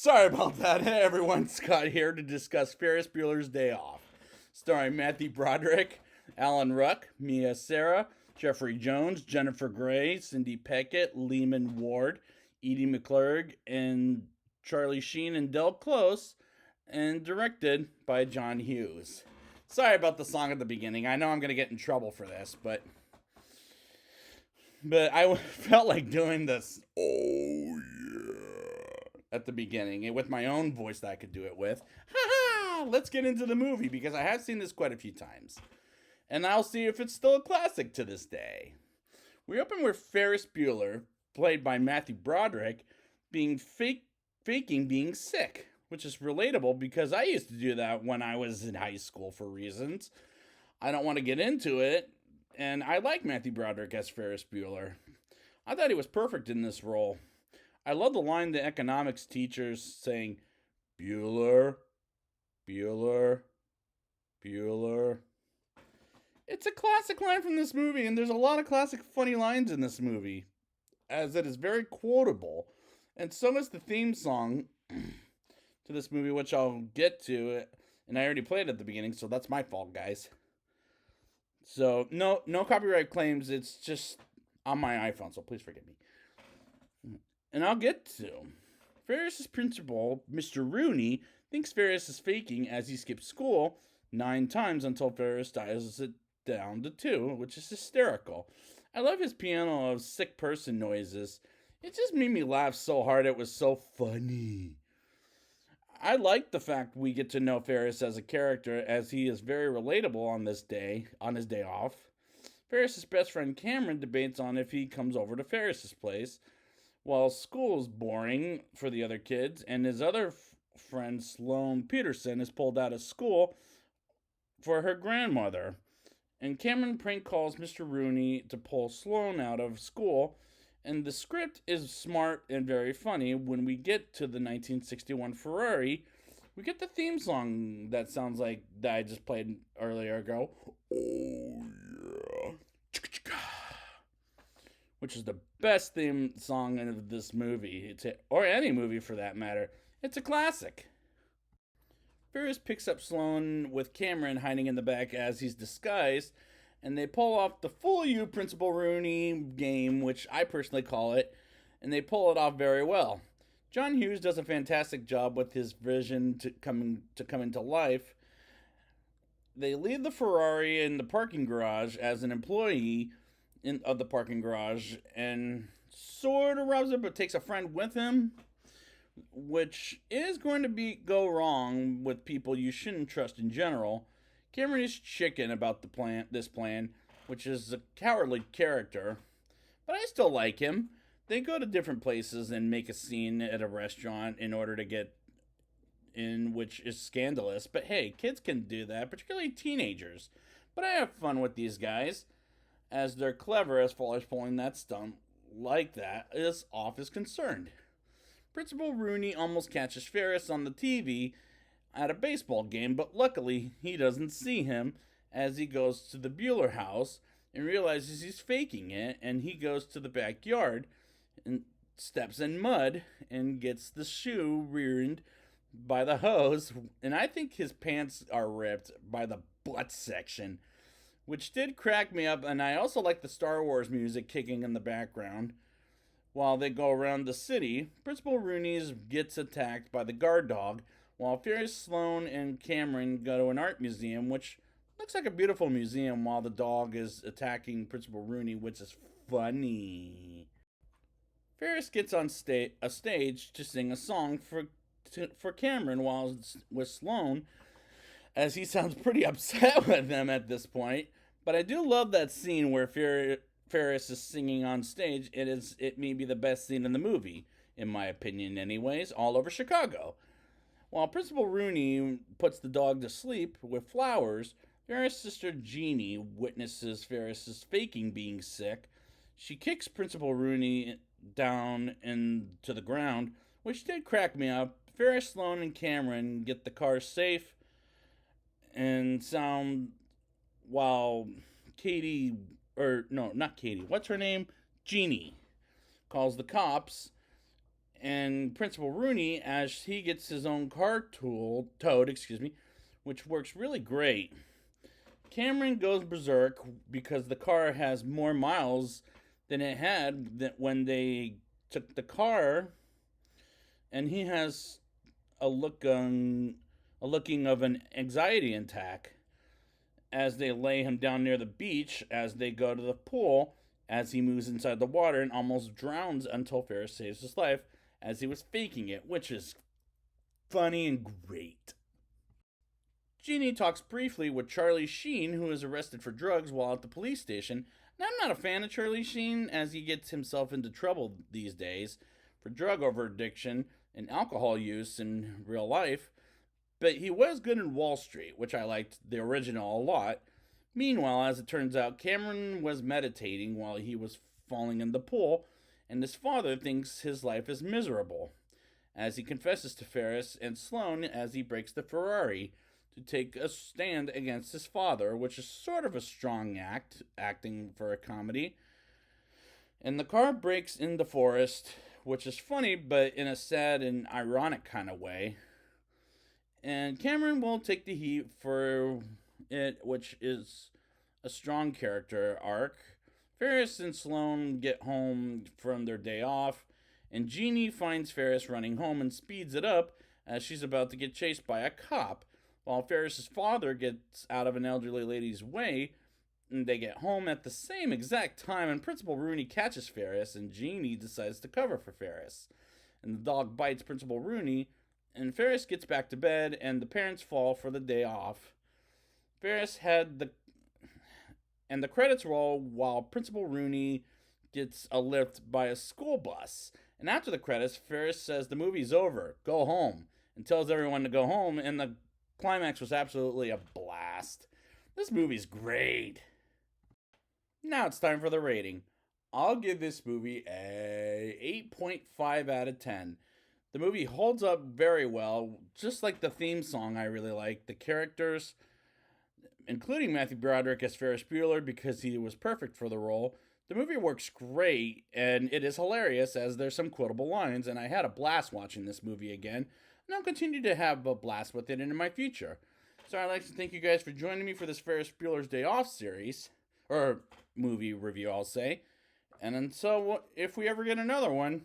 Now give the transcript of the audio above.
Sorry about that. Hey everyone, Scott here to discuss Ferris Bueller's Day Off, starring Matthew Broderick, Alan Ruck, Mia Sara, Jeffrey Jones, Jennifer Grey, Cindy Peckett, Lehman Ward, Edie McClurg, and Charlie Sheen and Del Close, and directed by John Hughes. Sorry about the song at the beginning. I know I'm going to get in trouble for this, but I felt like doing this. Oh yeah. At the beginning, with my own voice that I could do it with. Ha ha! Let's get into the movie because I have seen this quite a few times. And I'll see if it's still a classic to this day. We open with Ferris Bueller, played by Matthew Broderick, faking being sick, which is relatable because I used to do that when I was in high school for reasons. I don't want to get into it, and I like Matthew Broderick as Ferris Bueller. I thought he was perfect in this role. I love the line the economics teacher's saying, Bueller, Bueller, Bueller. It's a classic line from this movie, and there's a lot of classic funny lines in this movie, as it is very quotable. And so is the theme song to this movie, which I'll get to, and I already played at the beginning, so that's my fault, guys. So, no copyright claims, it's just on my iPhone, so please forgive me. And I'll get to. Ferris's principal, Mr. Rooney, thinks Ferris is faking as he skips school 9 times until Ferris dials it down to 2, which is hysterical. I love his piano of sick person noises. It just made me laugh so hard it was so funny. I like the fact we get to know Ferris as a character as he is very relatable on his day off. Ferris's best friend Cameron debates on if he comes over to Ferris's place, while school is boring for the other kids, and his other friend Sloane Peterson is pulled out of school for her grandmother. And Cameron prank calls Mr. Rooney to pull Sloane out of school, and the script is smart and very funny. When we get to the 1961 Ferrari, we get the theme song that sounds like that I just played earlier ago. Oh yeah. Which is the best theme song of this movie, or any movie for that matter. It's a classic. Ferris picks up Sloane with Cameron hiding in the back as he's disguised, and they pull off the Fool You Principal Rooney game, which I personally call it, and they pull it off very well. John Hughes does a fantastic job with his vision to come into life. They leave the Ferrari in the parking garage as an employee of the parking garage and sort of robs it, but takes a friend with him, which is going to go wrong with people you shouldn't trust in general. Cameron is chicken about this plan, which is a cowardly character, but I still like him. They go to different places and make a scene at a restaurant in order to get in, which is scandalous, but hey, kids can do that, particularly teenagers. But I have fun with these guys, as they're clever as far as pulling that stunt like that as off is concerned. Principal Rooney almost catches Ferris on the TV at a baseball game, but luckily he doesn't see him as he goes to the Bueller house and realizes he's faking it, and he goes to the backyard and steps in mud and gets the shoe ruined by the hose, and I think his pants are ripped by the butt section, which did crack me up. And I also like the Star Wars music kicking in the background. While they go around the city, Principal Rooney gets attacked by the guard dog, while Ferris, Sloane, and Cameron go to an art museum, which looks like a beautiful museum, while the dog is attacking Principal Rooney, which is funny. Ferris gets on a stage to sing a song for Cameron while with Sloane, as he sounds pretty upset with them at this point. But I do love that scene where Ferris is singing on stage. It may be the best scene in the movie, in my opinion anyways, all over Chicago. While Principal Rooney puts the dog to sleep with flowers, Ferris' sister Jeannie witnesses Ferris' faking being sick. She kicks Principal Rooney down into the ground, which did crack me up. Ferris, Sloane, and Cameron get the car safe and sound while not Katie, what's her name? Jeannie calls the cops, And Principal Rooney as he gets his own car towed, which works really great. Cameron goes berserk because the car has more miles than it had when they took the car, and he has a looking of an anxiety attack as they lay him down near the beach as they go to the pool as he moves inside the water and almost drowns until Ferris saves his life as he was faking it, which is funny and great. Jeannie talks briefly with Charlie Sheen, who is arrested for drugs while at the police station. Now, I'm not a fan of Charlie Sheen as he gets himself into trouble these days for drug overaddiction and alcohol use in real life, but he was good in Wall Street, which I liked the original a lot. Meanwhile, as it turns out, Cameron was meditating while he was falling in the pool, and his father thinks his life is miserable, as he confesses to Ferris and Sloane as he breaks the Ferrari to take a stand against his father, which is sort of a strong acting for a comedy. And the car breaks in the forest, which is funny, but in a sad and ironic kind of way. And Cameron will take the heat for it, which is a strong character arc. Ferris and Sloane get home from their day off, and Jeannie finds Ferris running home and speeds it up as she's about to get chased by a cop, while Ferris's father gets out of an elderly lady's way. And they get home at the same exact time, and Principal Rooney catches Ferris, and Jeannie decides to cover for Ferris. And the dog bites Principal Rooney, and Ferris gets back to bed, and the parents fall for the day off. Ferris had the credits roll while Principal Rooney gets a lift by a school bus. And after the credits, Ferris says the movie's over, go home, and tells everyone to go home, and the climax was absolutely a blast. This movie's great. Now it's time for the rating. I'll give this movie a 8.5 out of 10. The movie holds up very well, just like the theme song I really like. The characters, including Matthew Broderick as Ferris Bueller because he was perfect for the role. The movie works great, and it is hilarious as there's some quotable lines, and I had a blast watching this movie again, and I'll continue to have a blast with it in my future. So I'd like to thank you guys for joining me for this Ferris Bueller's Day Off series, or movie review, I'll say. And so if we ever get another one,